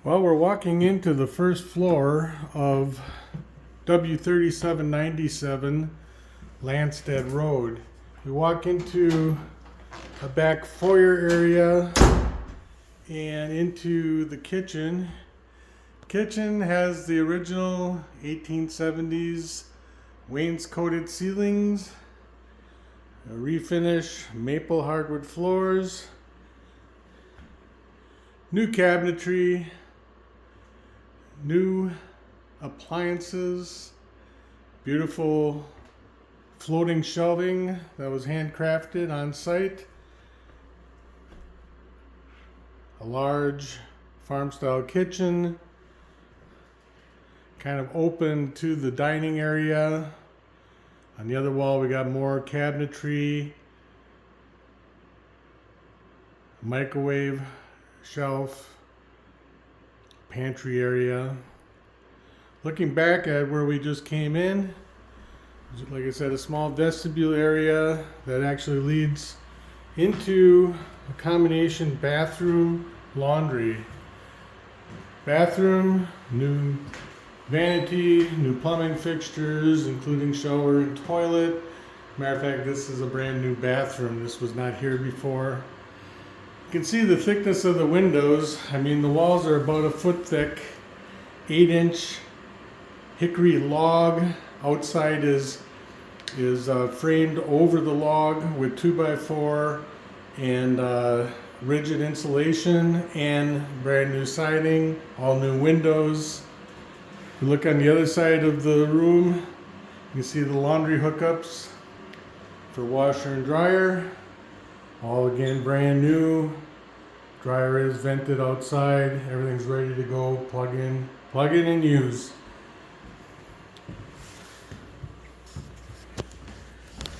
Well, we're walking into the first floor of W3797 Landstad Road. We walk into a back foyer area and into the kitchen. Kitchen has the original 1870s wainscoted ceilings, a refinish maple hardwood floors, new cabinetry, new appliances, beautiful floating shelving that was handcrafted on site, a large farm style kitchen, kind of open to the dining area. On the other wall we got more cabinetry, microwave shelf, pantry area. Looking back at where we just came in, like I said, a small vestibule area that actually leads into a combination bathroom laundry. Bathroom, new vanity, new plumbing fixtures, including shower and toilet. Matter of fact, this is a brand new bathroom. This was not here before. You can see the thickness of the windows. I mean, the walls are about a foot thick, 8-inch hickory log. Outside is framed over the log with 2x4 and rigid insulation and brand new siding, all new windows. If you look on the other side of the room, you can see the laundry hookups for washer and dryer. All again brand new. Dryer is vented outside. Everything's ready to go. Plug in and use.